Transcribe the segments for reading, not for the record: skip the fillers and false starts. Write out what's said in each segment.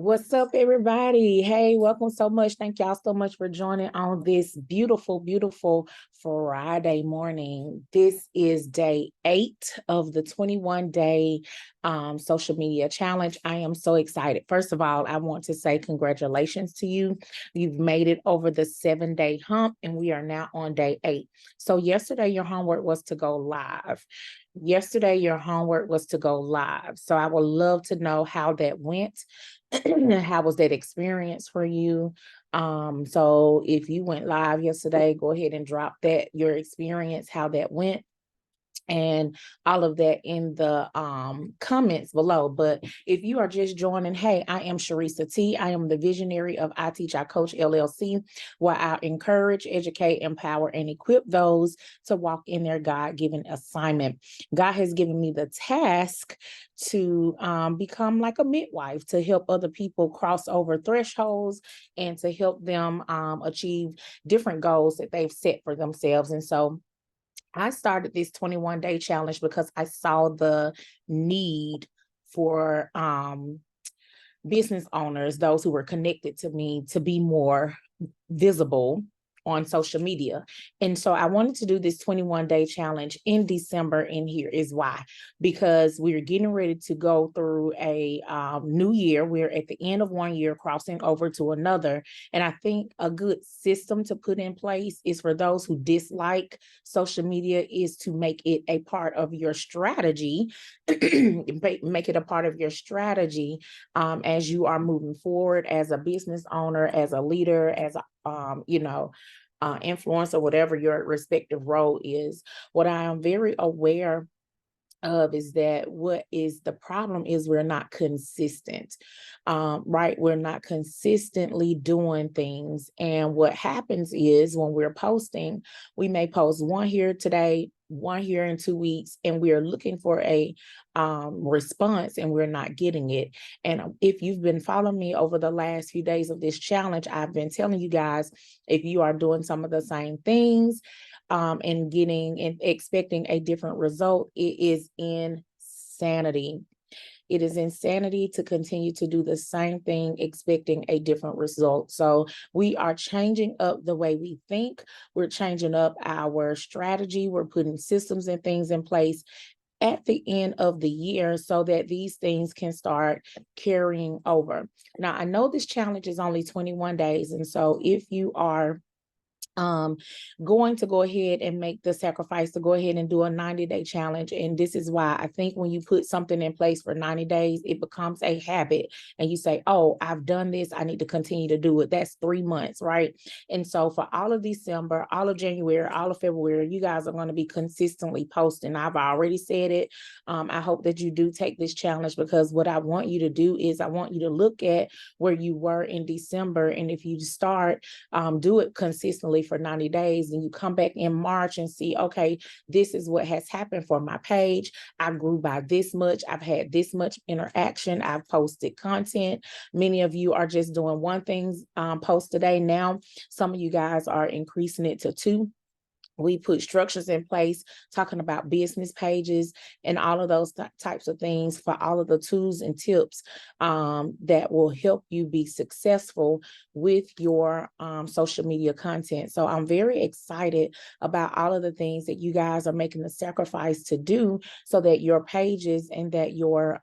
What's up, everybody? Hey, welcome so much. Thank y'all so much for joining on this beautiful, beautiful Friday morning. This is day 8 of the 21-day social media challenge. I am so excited. First of all, I want to say congratulations to you. You've made it over the 7-day hump, and we are now on day 8. So yesterday, your homework was to go live. Yesterday, your homework was to go live. So I would love to know how that went. How was that experience for you? So if you went live yesterday, go ahead and drop that, your experience, how that went, and all of that in the comments below. But if you are just joining, hey, I am Sharisa T. I am the visionary of I Teach, I Coach LLC, where I encourage, educate, empower, and equip those to walk in their God-given assignment. God has given me the task to become like a midwife, to help other people cross over thresholds and to help them achieve different goals that they've set for themselves. And so I started this 21-day challenge because I saw the need for business owners, those who were connected to me, to be more visible on social media. And so I wanted to do this 21-day challenge in December, and here is why. Because we're getting ready to go through a new year. We're at the end of one year, crossing over to another. And I think a good system to put in place is for those who dislike social media is to make it a part of your strategy, make it a part of your strategy as you are moving forward as a business owner, as a leader, as a influencer, whatever your respective role is. What I am very aware of is that what is the problem is we're not consistent, right? We're not consistently doing things. And what happens is when we're posting, we may post one here today, one here in 2 weeks, and we're looking for a response and we're not getting it. And if you've been following me over the last few days of this challenge, I've been telling you guys, if you are doing some of the same things, and getting and expecting a different result, it is insanity. It is insanity to continue to do the same thing, expecting a different result. So we are changing up the way we think. We're changing up our strategy. We're putting systems and things in place at the end of the year so that these things can start carrying over. Now, I know this challenge is only 21 days. And so if you are going to go ahead and make the sacrifice to go ahead and do a 90-day challenge. And this is why I think when you put something in place for 90 days, it becomes a habit. And you say, oh, I've done this, I need to continue to do it. That's 3 months, right? And so for all of December, all of January, all of February, you guys are going to be consistently posting. I've already said it. I hope that you do take this challenge, because what I want you to do is I want you to look at where you were in December. And if you start, do it consistently for 90 days, and you come back in March and see, okay, this is what has happened for my page. I grew by this much. I've had this much interaction. I've posted content. Many of you are just doing one thing post a day. Now, some of you guys are increasing it to 2. We put structures in place, talking about business pages and all of those types of things, for all of the tools and tips that will help you be successful with your social media content. So I'm very excited about all of the things that you guys are making the sacrifice to do, so that your pages and that your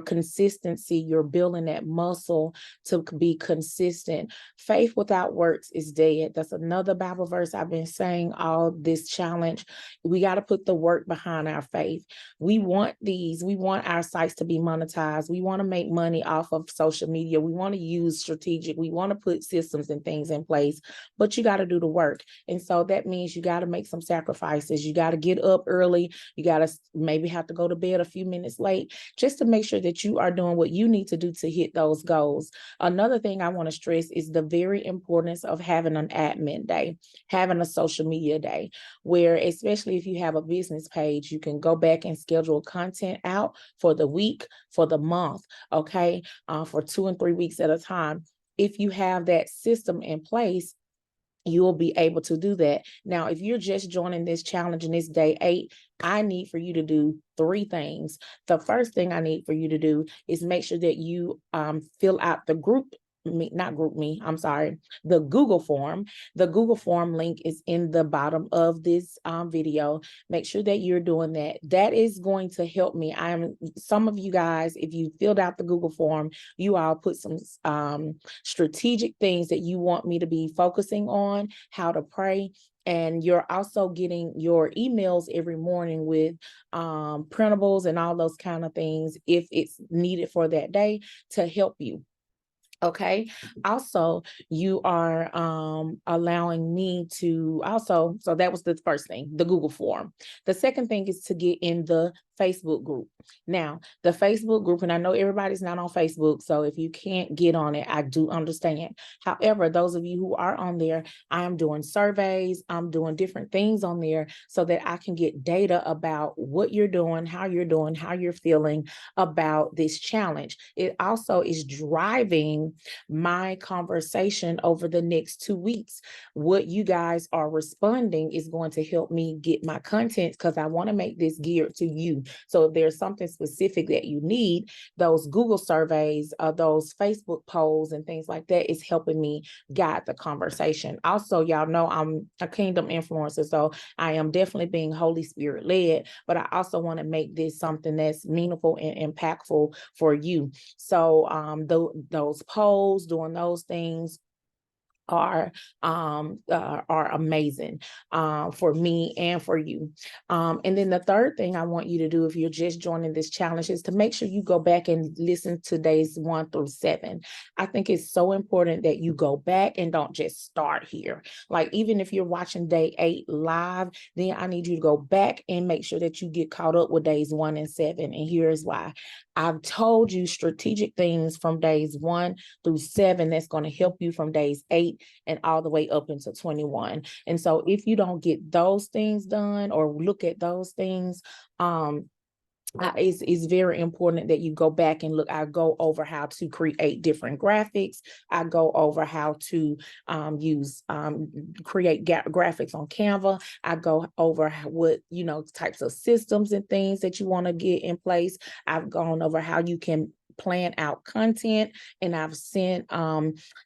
consistency, you're building that muscle to be consistent. Faith without works is dead. That's another Bible verse I've been saying all this challenge. We got to put the work behind our faith. We want our sites to be monetized. We want to make money off of social media. We want to use strategic. We want to put systems and things in place, but you got to do the work. And so that means you got to make some sacrifices. You got to get up early. You got to maybe have to go to bed a few minutes late, just to make sure that you are doing what you need to do to hit those goals. Another thing I want to stress is the very importance of having an admin day, having a social media day, where, especially if you have a business page, you can go back and schedule content out for the week, for the month, okay, for 2 and 3 weeks at a time. If you have that system in place, you'll be able to do that. Now, if you're just joining this challenge and it's day 8, I need for you to do 3 things. The first thing I need for you to do is make sure that you fill out the the Google form. The Google form link is in the bottom of this video. Make sure that you're doing that. That is going to help me. Some of you guys, if you filled out the Google form, you all put some strategic things that you want me to be focusing on, how to pray. And you're also getting your emails every morning with printables and all those kind of things if it's needed for that day to help you. Okay. Also, you are allowing me to also, so that was the first thing, the Google form. The second thing is to get in the Facebook group. Now, the Facebook group, and I know everybody's not on Facebook, so if you can't get on it, I do understand. However, those of you who are on there, I am doing surveys, I'm doing different things on there so that I can get data about what you're doing, how you're feeling about this challenge. It also is driving my conversation over the next 2 weeks. What you guys are responding is going to help me get my content, because I want to make this geared to you. So if there's something specific that you need, those Google surveys, those Facebook polls and things like that is helping me guide the conversation. Also, y'all know I'm a kingdom influencer, so I am definitely being Holy Spirit led, but I also want to make this something that's meaningful and impactful for you. So those polls, doing those things are amazing for me and for you. And then the third thing I want you to do if you're just joining this challenge is to make sure you go back and listen to days 1 through 7. I think it's so important that you go back and don't just start here. Like, even if you're watching day 8 live, then I need you to go back and make sure that you get caught up with days 1 and 7. And here's why. I've told you strategic things from days 1 through 7 that's going to help you from days 8 and all the way up into 21. And so if you don't get those things done or look at those things, it's very important that you go back and look. I go over how to create different graphics. I go over how to create graphics on Canva. I go over what, types of systems and things that you want to get in place. I've gone over how you can plan out content, and I've sent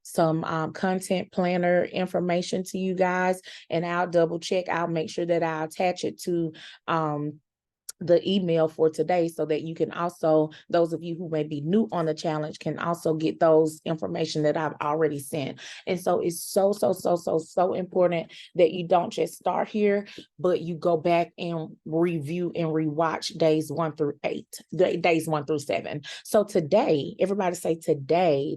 some content planner information to you guys, and I'll double check. I'll make sure that I attach it to the email for today, so that you can also, those of you who may be new on the challenge, can also get those information that I've already sent. And so it's so important that you don't just start here, but you go back and review and rewatch days 1 through 8, days 1 through 7. So today, everybody say today,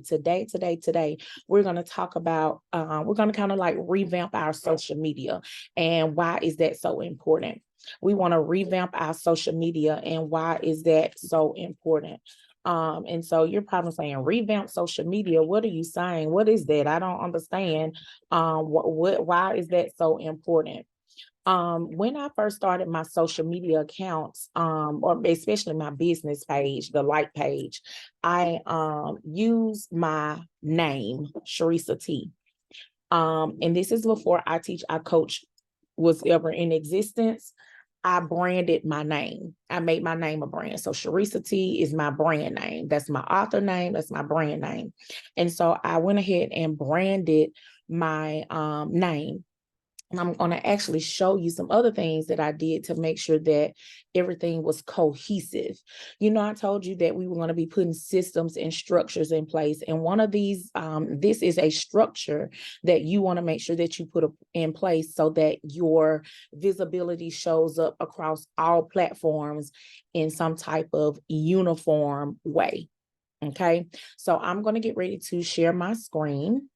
we're going to talk about, we're going to kind of like revamp our social media. And why is that so important? We want to revamp our social media, and why is that so important? And so you're probably saying, revamp social media. What are you saying? What is that? I don't understand. Why is that so important? When I first started my social media accounts, or especially my business page, the like page, I used my name, Sharisa T. And this is before I Teach, I Coach was ever in existence. I branded my name. I made my name a brand. So Sharisa T is my brand name. That's my author name. That's my brand name. And so I went ahead and branded my name. And I'm going to actually show you some other things that I did to make sure that everything was cohesive. I told you that we were going to be putting systems and structures in place. And one of these, this is a structure that you want to make sure that you put in place so that your visibility shows up across all platforms in some type of uniform way. Okay, so I'm going to get ready to share my screen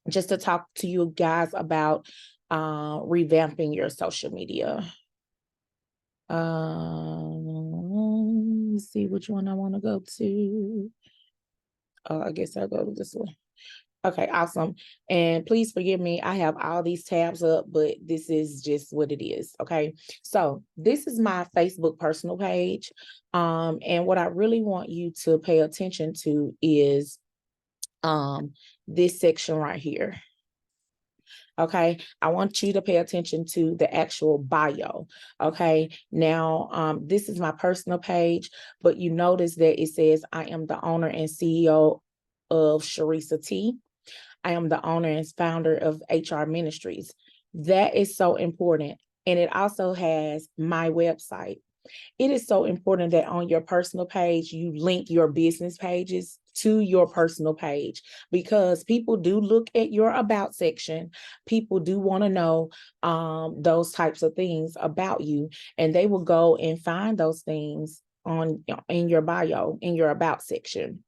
just to talk to you guys about revamping your social media. Let's see which one I want to go to. I guess I'll go to this one. Okay, awesome. And please forgive me, I have all these tabs up, but this is just what it is. Okay, so this is my Facebook personal page. And what I really want you to pay attention to is this section right here. Okay, I want you to pay attention to the actual bio. Okay, now this is my personal page, but you notice that it says I am the owner and CEO of Sharisa T. I am the owner and founder of HR Ministries. That is so important. And it also has my website. It is so important that on your personal page, you link your business pages to your personal page, because people do look at your about section. People do want to know those types of things about you, and they will go and find those things on in your bio, in your about section.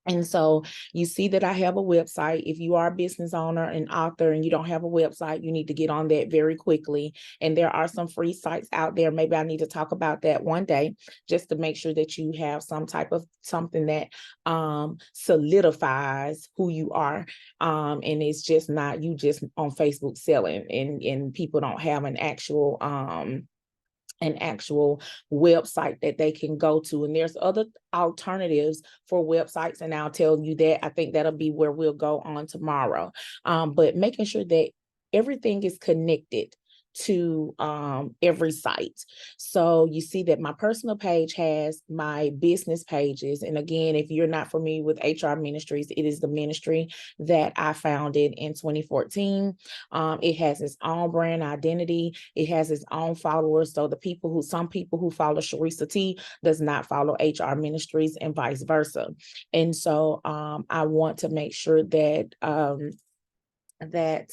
And so you see that I have a website. If you are a business owner and author and you don't have a website, you need to get on that very quickly. And there are some free sites out there. Maybe I need to talk about that one day, just to make sure that you have some type of something that solidifies who you are. And it's just not you just on Facebook selling, and people don't have an actual website that they can go to. And there's other alternatives for websites, and I'll tell you that. I think that'll be where we'll go on tomorrow. But making sure that everything is connected to every site. So you see that my personal page has my business pages. And again, if you're not familiar with HR Ministries, it is the ministry that I founded in 2014. It has its own brand identity. It has its own followers. So some people who follow Sharisa T does not follow HR Ministries, and vice versa. And so I want to make sure that that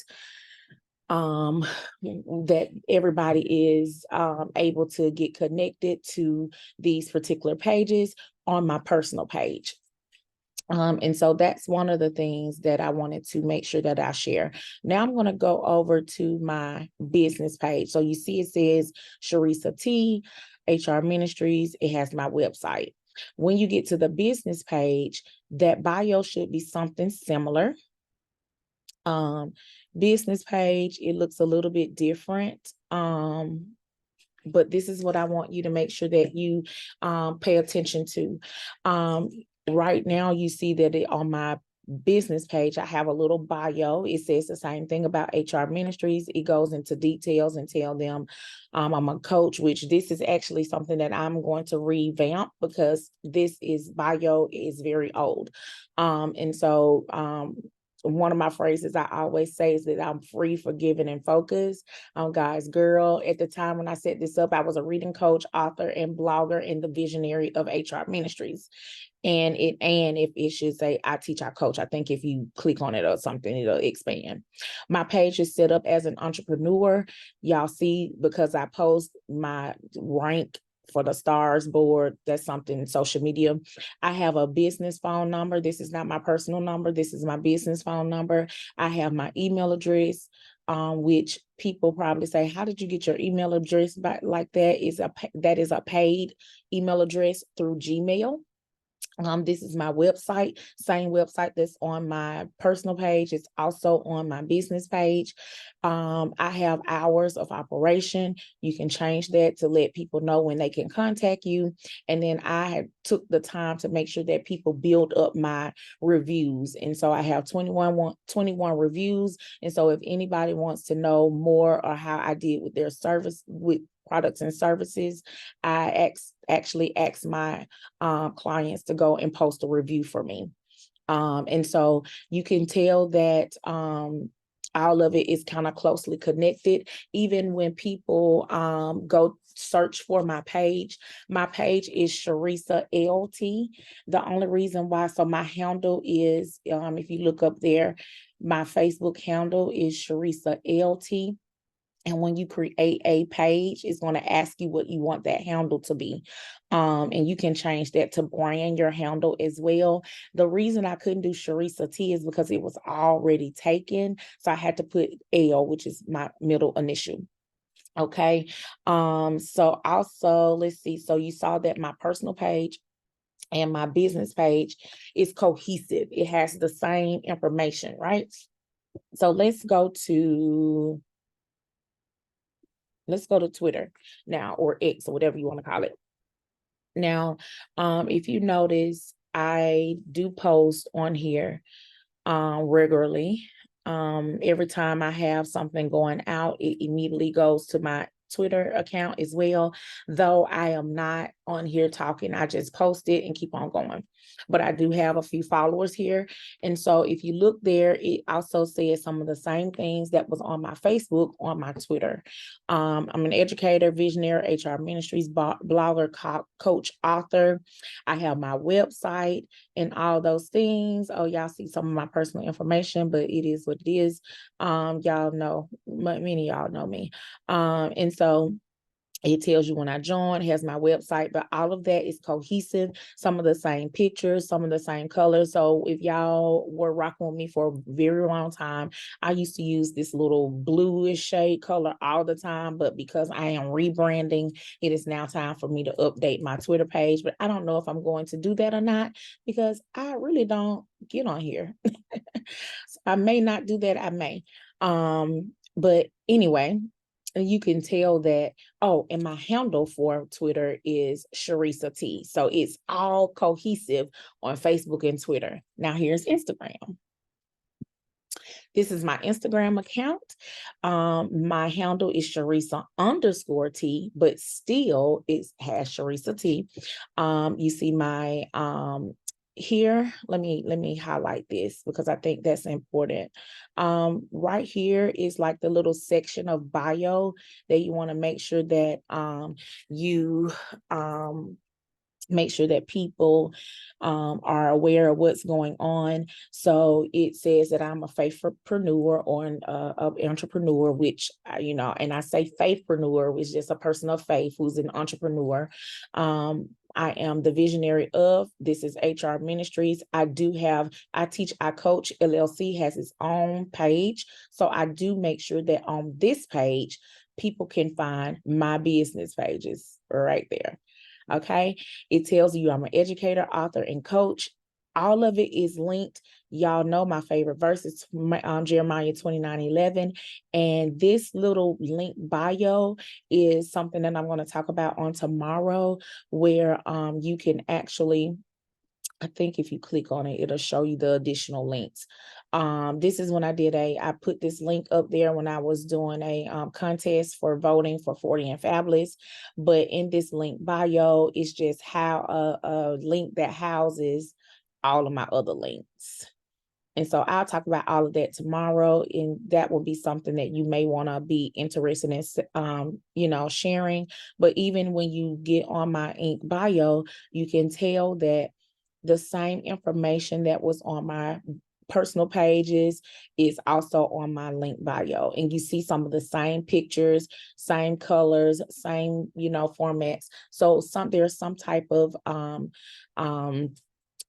that everybody is able to get connected to these particular pages on my personal page. And so that's one of the things that I wanted to make sure that I share. Now I'm going to go over to my business page. So you see it says Sharisa T, HR Ministries. It has my website. When you get to the business page, that bio should be something similar. Business page, it looks a little bit different. But this is what I want you to make sure that you pay attention to. Right now, you see that on my business page, I have a little bio. It says the same thing about HR Ministries. It goes into details and tell them I'm a coach, which this is actually something that I'm going to revamp, because this bio is very old. And so one of my phrases I always say is that I'm free, forgiven, and focused. Guys, girl, at the time when I set this up, I was a reading coach, author, and blogger, and the visionary of HR Ministries. And if it should say I teach, I coach, I think if you click on it or something, it'll expand. My page is set up as an entrepreneur. Y'all see, because I post my rank for the stars board, that's something social media. I have a business phone number. This is not my personal number. This is my business phone number. I have my email address, which people probably say, how did you get your email address like that? That is a paid email address through Gmail. This is my website, same website that's on my personal page. It's also on my business page. I have hours of operation. You can change that to let people know when they can contact you. And then I took the time to make sure that people build up my reviews. And so I have 21 reviews. And so if anybody wants to know more or how I did with their service, with products and services, I actually ask my clients to go and post a review for me. And so you can tell that all of it is kind of closely connected. Even when people go search for my page is Sharisa LT. The only reason why, so my handle is, if you look up there, my Facebook handle is Sharisa LT. And when you create a page, it's going to ask you what you want that handle to be. And you can change that to brand your handle as well. The reason I couldn't do Sharisa T is because it was already taken. So I had to put L, which is my middle initial. Okay. So also, let's see. So you saw that my personal page and my business page is cohesive. It has the same information, right? So let's go to Twitter now, or X, or whatever you want to call it. Now, if you notice, I do post on here regularly. Every time I have something going out, it immediately goes to my Twitter account as well. Though I am not on here talking, I just post it and keep on going. But I do have a few followers here. And so if you look there, it also says some of the same things that was on my Facebook, on my Twitter. I'm an educator, visionary, HR ministries, blogger, coach, author. I have my website and all those things. Oh, y'all see some of my personal information, but it is what it is. Y'all know, many of y'all know me. And so it tells you when I join, has my website, but all of that is cohesive. Some of the same pictures, some of the same colors. So if y'all were rocking with me for a very long time, I used to use this little bluish shade color all the time, but because I am rebranding, it is now time for me to update my Twitter page. But I don't know if I'm going to do that or not, because I really don't get on here. So I may not do that. I may. But anyway, you can tell that, oh, and my handle for Twitter is Sharisa T. So it's all cohesive on Facebook and Twitter. Now here's Instagram. This is my Instagram account. My handle is Sharisa_T, but still it has Sharisa T. You see my here, let me highlight this because I think that's important. Right here is like the little section of bio that you want to make sure that you make sure that people are aware of what's going on. So it says that I'm a faithpreneur or an entrepreneur, which, and I say faithpreneur, which is just a person of faith who's an entrepreneur. I am the visionary of, this is HR Ministries. I teach, I coach, LLC has its own page. So I do make sure that on this page, people can find my business pages right there. Okay. It tells you I'm an educator, author, and coach. All of it is linked. Y'all know my favorite verse is Jeremiah 29:11. And this little link bio is something that I'm going to talk about on tomorrow, where you can actually, I think if you click on it, it'll show you the additional links. This is when I put this link up there when I was doing a contest for voting for 40 and Fabulous. But in this link bio, it's just how a link that houses all of my other links. And so I'll talk about all of that tomorrow, and that will be something that you may want to be interested in, sharing. But even when you get on my ink bio, you can tell that the same information that was on my personal pages is also on my link bio. And you see some of the same pictures, same colors, same, formats. So there's some type of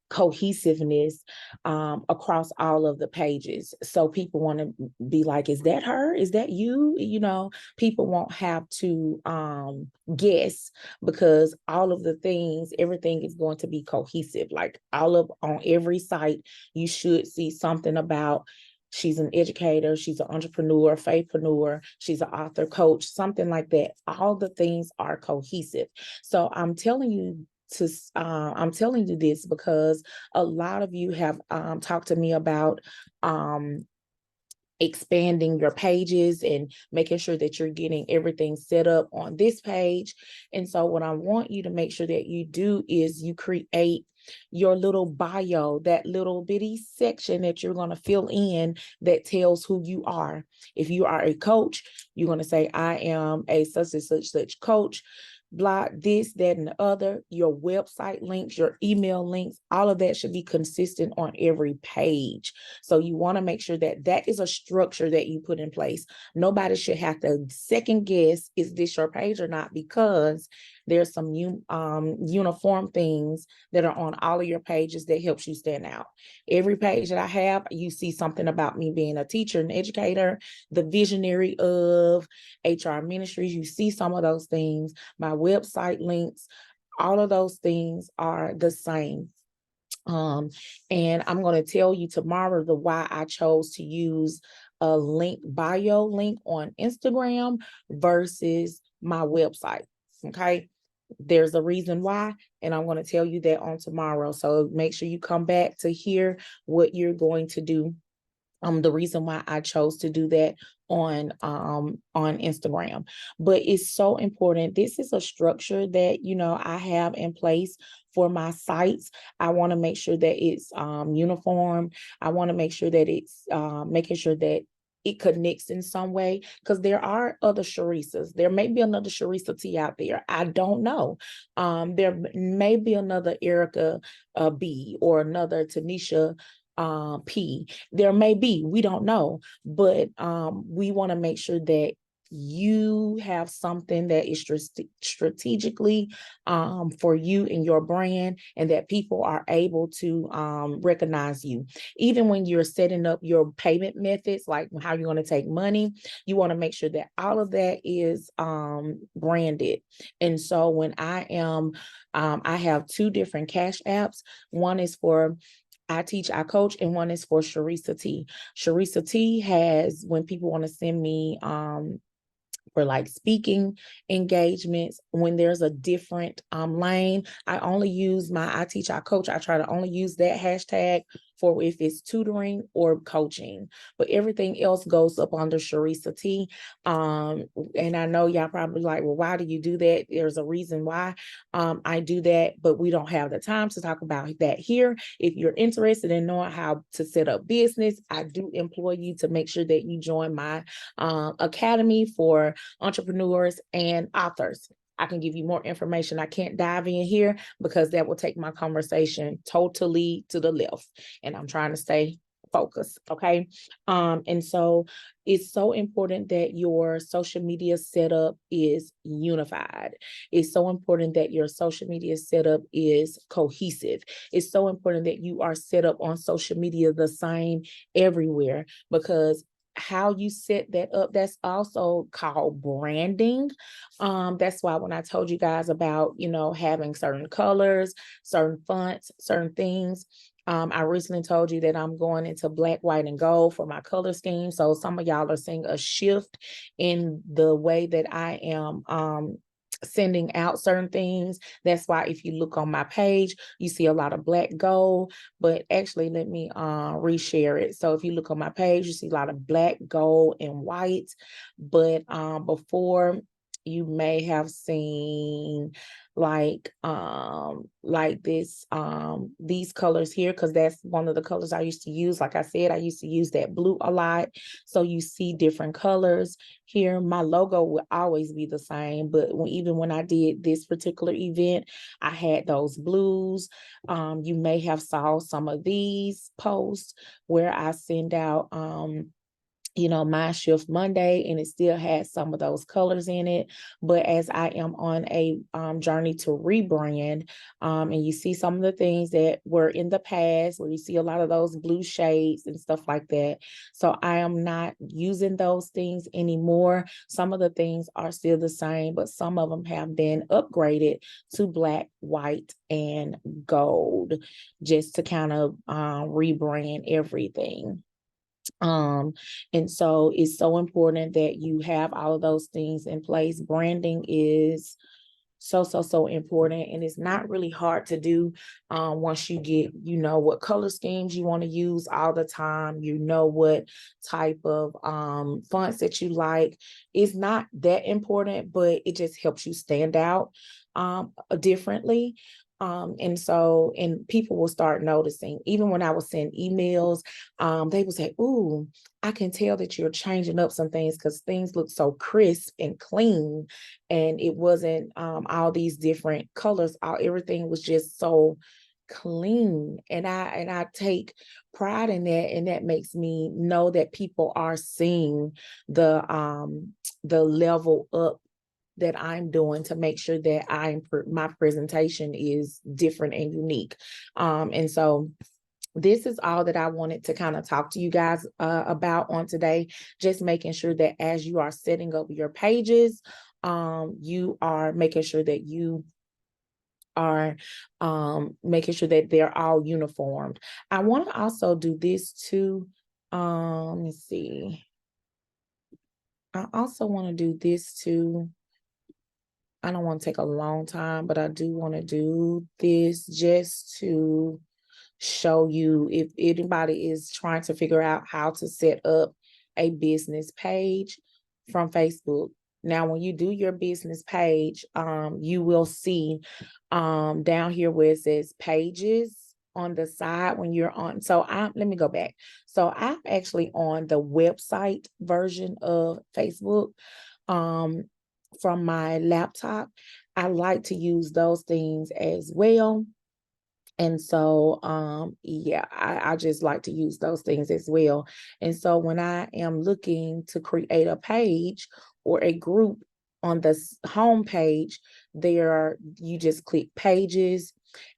cohesiveness across all of the pages. So people want to be like, is that her? Is that you? People won't have to guess, because all of the things, everything is going to be cohesive. Like on every site, you should see something about she's an educator, she's an entrepreneur, faithpreneur, she's an author, coach, something like that. All the things are cohesive. So I'm telling you this because a lot of you have talked to me about expanding your pages and making sure that you're getting everything set up on this page. And so what I want you to make sure that you do is you create your little bio, that little bitty section that you're going to fill in that tells who you are. If you are a coach, you're going to say, I am a such and such coach, blah, this, that, and the other. Your website links, your email links, all of that should be consistent on every page. So you want to make sure that that is a structure that you put in place. Nobody should have to second guess, is this your page or not? Because there's some uniform things that are on all of your pages that helps you stand out. Every page that I have, you see something about me being a teacher and educator, the visionary of HR Ministries. You see some of those things. My website links, all of those things are the same. And I'm going to tell you tomorrow the why I chose to use a bio link on Instagram versus my website. Okay. There's a reason why, and I'm going to tell you that on tomorrow. So make sure you come back to hear what you're going to do the reason why I chose to do that on Instagram. But it's so important. This is a structure that, you know, I have in place for my sites. I want to make sure that it's uniform. I want to make sure that it's making sure that it connects in some way, because there are other Sharisas. There may be another Sharisa T out there. I don't know. There may be another Erica B or another Tanisha P. There may be, we don't know, but we want to make sure that you have something that is strategically for you and your brand, and that people are able to recognize you. Even when you're setting up your payment methods, like how you're going to take money, you want to make sure that all of that is branded. And so when I have two different cash apps. One is for I Teach, I Coach, and one is for Sharisa T. Sharisa T has, when people want to send me for like speaking engagements, when there's a different lane, I only use my I Teach, I Coach. I try to only use that hashtag for if it's tutoring or coaching, but everything else goes up under Sharisa T. And I know y'all probably like, well, why do you do that? There's a reason why I do that, but we don't have the time to talk about that here. If you're interested in knowing how to set up business, I do employ you to make sure that you join my academy for entrepreneurs and authors. I can give you more information. I can't dive in here because that will take my conversation totally to the left, and I'm trying to stay focused. Okay. And so it's so important that your social media setup is unified. It's so important that your social media setup is cohesive. It's so important that you are set up on social media the same everywhere, because how you set that up, that's also called branding. That's why when I told you guys about, you know, having certain colors, certain fonts, certain things, I recently told you that I'm going into black, white, and gold for my color scheme. So some of y'all are seeing a shift in the way that I am sending out certain things. That's why if you look on my page, you see a lot of black gold, but actually let me reshare it. So if you look on my page, you see a lot of black, gold, and white. But before, you may have seen like this these colors here, because that's one of the colors I used to use. Like I said, I used to use that blue a lot. So you see different colors here. My logo will always be the same, but even when I did this particular event, I had those blues. You may have saw some of these posts where I send out you know, Mind Shift Monday, and it still has some of those colors in it. But as I am on a journey to rebrand, and you see some of the things that were in the past, where you see a lot of those blue shades and stuff like that. So I am not using those things anymore. Some of the things are still the same, but some of them have been upgraded to black, white, and gold, just to kind of rebrand everything. And so it's so important that you have all of those things in place. Branding is so important, and it's not really hard to do once you get, you know, what color schemes you want to use all the time, you know, what type of fonts that you like. It's not that important, but it just helps you stand out differently. And people will start noticing. Even when I was sending emails, they would say, "Ooh, I can tell that you're changing up some things, because things look so crisp and clean, and it wasn't all these different colors. Everything was just so clean." And I take pride in that, and that makes me know that people are seeing the level up that I'm doing to make sure that my presentation is different and unique. And so this is all that I wanted to kind of talk to you guys about on today. Just making sure that as you are setting up your pages, you are making sure that you are making sure that they're all uniformed. I want to also do this too. Let's see. I also want to do this too. I don't want to take a long time, but I do want to do this just to show you if anybody is trying to figure out how to set up a business page from Facebook. Now, when you do your business page, you will see down here where it says pages on the side when you're on. So let me go back. So I'm actually on the website version of Facebook from my laptop. I like to use those things as well. And so, yeah, I just like to use those things as well. And so when I am looking to create a page or a group on the home page, you just click pages,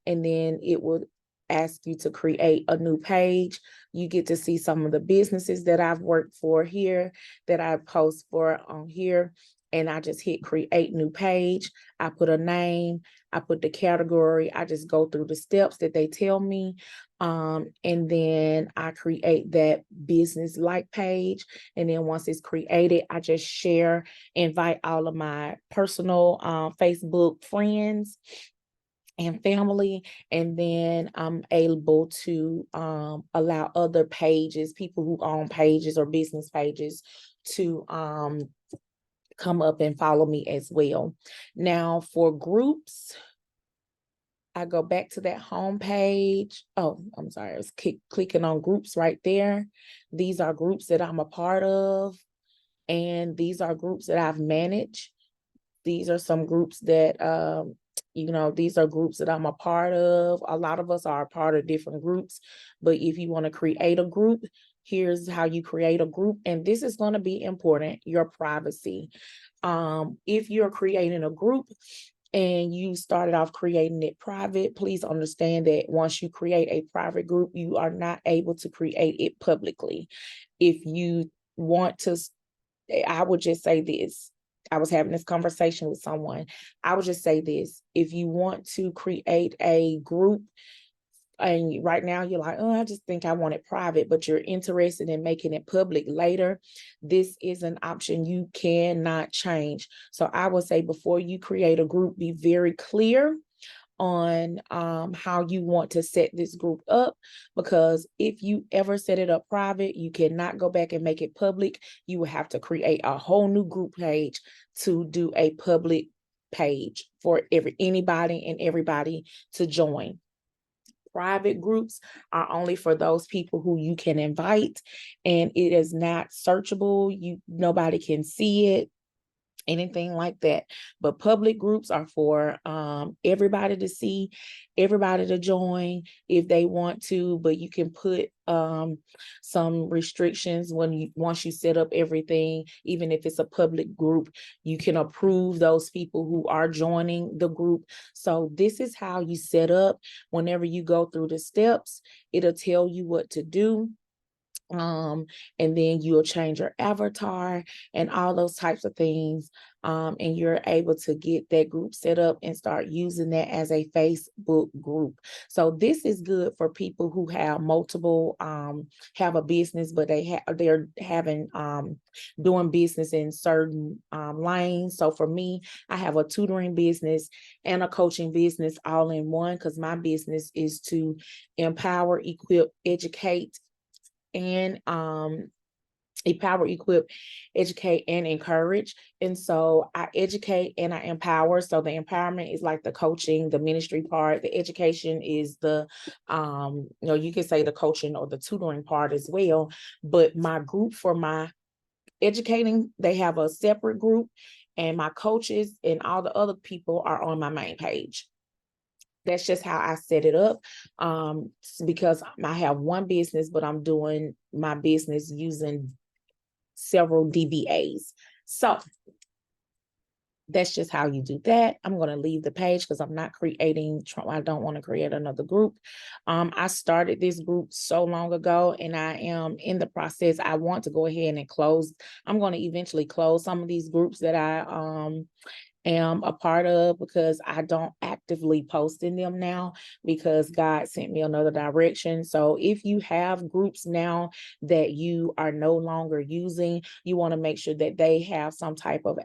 and then it will ask you to create a new page. You get to see some of the businesses that I've worked for here, that I post for on here. And I just hit create new page. I put a name, I put the category, I just go through the steps that they tell me. And then I create that business like page. And then once it's created, I just share, invite all of my personal Facebook friends and family, and then I'm able to allow other pages, people who own pages or business pages, to come up and follow me as well. Now for groups, I go back to that home page. Oh, I'm sorry, I was clicking on groups right there. These are groups that I'm a part of, and these are groups that I've managed. These are some groups that these are groups that I'm a part of. A lot of us are a part of different groups, but if you want to create a group, here's how you create a group. And this is going to be important, your privacy. If you're creating a group and you started off creating it private, please understand that once you create a private group, you are not able to create it publicly. If you want to, I would just say this. I was having this conversation with someone. I would just say this. If you want to create a group, and right now you're like, oh, I just think I want it private, but you're interested in making it public later, this is an option you cannot change. So I would say before you create a group, be very clear on how you want to set this group up, because if you ever set it up private, you cannot go back and make it public. You will have to create a whole new group page to do a public page for anybody and everybody to join. Private groups are only for those people who you can invite, and it is not searchable. Nobody can see it, anything like that. But public groups are for everybody to see, everybody to join if they want to, but you can put some restrictions once you set up everything. Even if it's a public group, you can approve those people who are joining the group. So this is how you set up. Whenever you go through the steps, it'll tell you what to do. And then you'll change your avatar and all those types of things. And you're able to get that group set up and start using that as a Facebook group. So this is good for people who have multiple, have a business, but they're having, doing business in certain lanes. So for me, I have a tutoring business and a coaching business all in one, because my business is to empower, equip, educate, and equip, educate, and encourage. And so I educate and I empower. So the empowerment is like the coaching, the ministry part. The education is the you can say the coaching or the tutoring part as well. But my group for my educating, they have a separate group, and my coaches and all the other people are on my main page. That's just how I set it up, because I have one business, but I'm doing my business using several DBAs. So that's just how you do that. I'm going to leave the page because I'm not creating, I don't want to create another group. I started this group so long ago, and I am in the process. I want to go ahead and close. I'm going to eventually close some of these groups that I am a part of, because I don't actively post in them now because God sent me another direction. So if you have groups now that you are no longer using, you want to make sure that they have some type of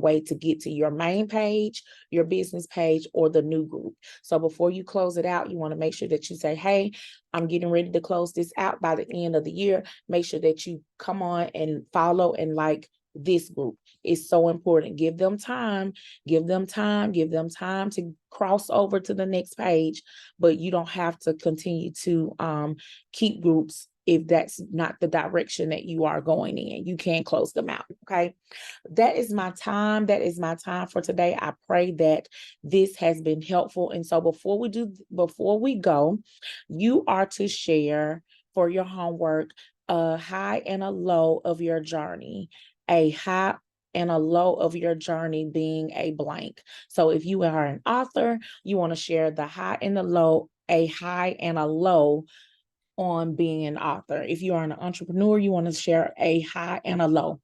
way to get to your main page, your business page, or the new group. So before you close it out, you want to make sure that you say, hey, I'm getting ready to close this out by the end of the year. Make sure that you come on and follow and like this group. Is so important. Give them time to cross over to the next page, but you don't have to continue to keep groups if that's not the direction that you are going in. You can close them out. Okay. That is my time. That is my time for today. I pray that this has been helpful. And so before we go, you are to share for your homework a high and a low of your journey, a high and a low of your journey being a blank. So if you are an author, you want to share the high and the low, a high and a low on being an author. If you are an entrepreneur, you want to share a high and a low.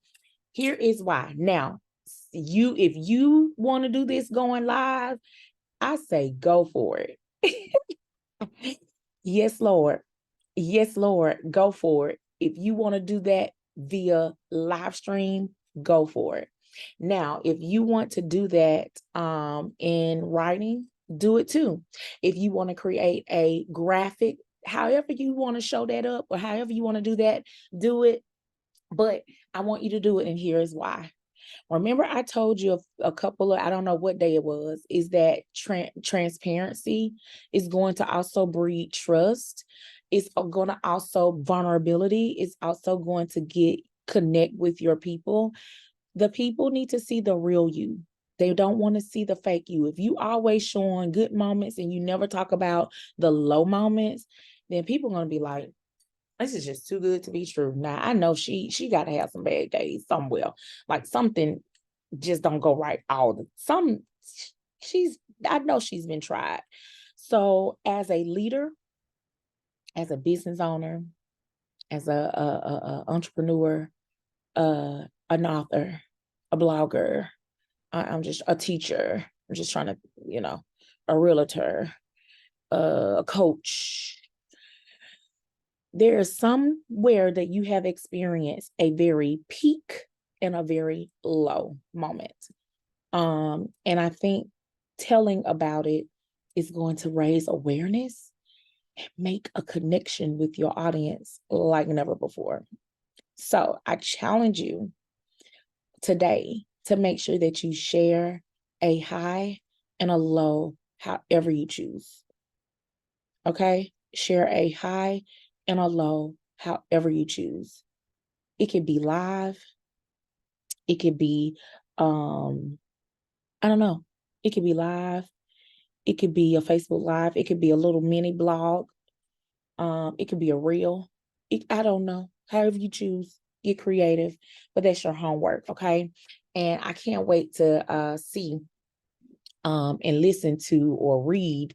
Here is why. Now, if you want to do this going live, I say go for it. Yes, Lord. Yes, Lord. Go for it. If you want to do that via live stream, go for it. Now, if you want to do that in writing, do it too. If you want to create a graphic, however you want to show that up or however you want to do that, do it. But I want you to do it, and here is why. Remember, I told you a couple of, I don't know what day it was, is that transparency is going to also breed trust. It's going to also, vulnerability is also going to connect with your people. The people need to see the real you. They don't want to see the fake you. If you always showing good moments and you never talk about the low moments, then people are going to be like, this is just too good to be true. Now I know she got to have some bad days somewhere. Like something just don't go right I know she's been tried. So as a leader, as a business owner, as a entrepreneur, an author, a blogger, I'm just a teacher. I'm just trying to, a realtor, a coach. There is somewhere that you have experienced a very peak and a very low moment. And I think telling about it is going to raise awareness and make a connection with your audience like never before. So I challenge you today to make sure that you share a high and a low, however you choose. Okay? Share a high and a low, however you choose. It could be live. It could be, I don't know. It could be live. It could be a Facebook Live. It could be a little mini blog. It could be a reel. I don't know. However you choose, get creative, but that's your homework, okay? And I can't wait to see and listen to or read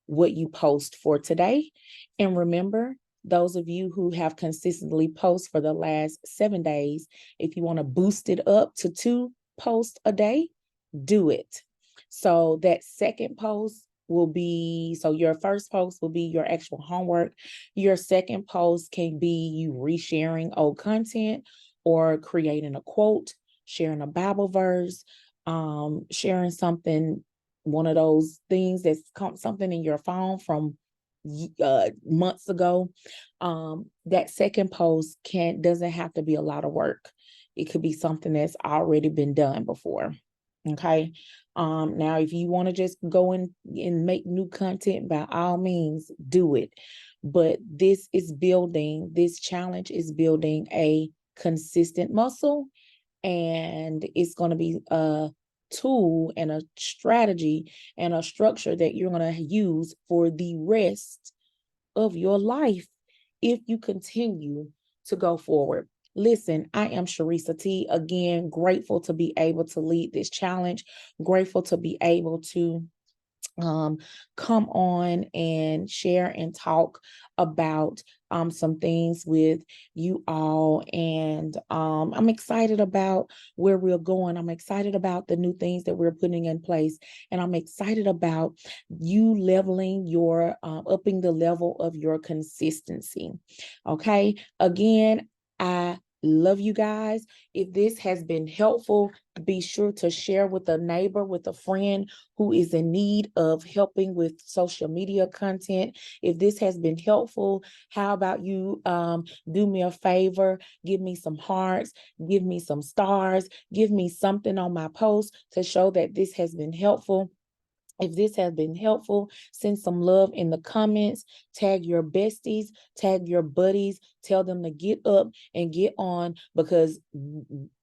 what you post for today. And remember, those of you who have consistently posted for the last 7 days, if you want to boost it up to 2 posts a day, do it. So that second post will be, so your first post will be your actual homework. Your second post can be you resharing old content or creating a quote, sharing a Bible verse, sharing something, one of those things that's something in your phone from months ago. That second post doesn't have to be a lot of work. It could be something that's already been done before. Okay. Now, if you want to just go in and make new content, by all means, do it. But this challenge is building a consistent muscle, and it's going to be a tool and a strategy and a structure that you're going to use for the rest of your life if you continue to go forward. Listen, I am Sharisa T. Again, grateful to be able to lead this challenge, grateful to be able to come on and share and talk about some things with you all. And I'm excited about where we're going. I'm excited about the new things that we're putting in place. And I'm excited about you leveling your, upping the level of your consistency. Okay. Again, I love you guys. If this has been helpful, be sure to share with a neighbor, with a friend who is in need of helping with social media content. If this has been helpful, how about you do me a favor, give me some hearts, give me some stars, give me something on my post to show that this has been helpful. If this has been helpful, send some love in the comments, tag your besties, tag your buddies, tell them to get up and get on, because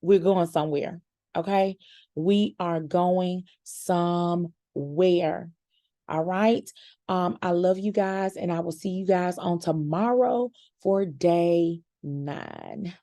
we're going somewhere, okay? We are going somewhere, all right? I love you guys, and I will see you guys on tomorrow for day 9.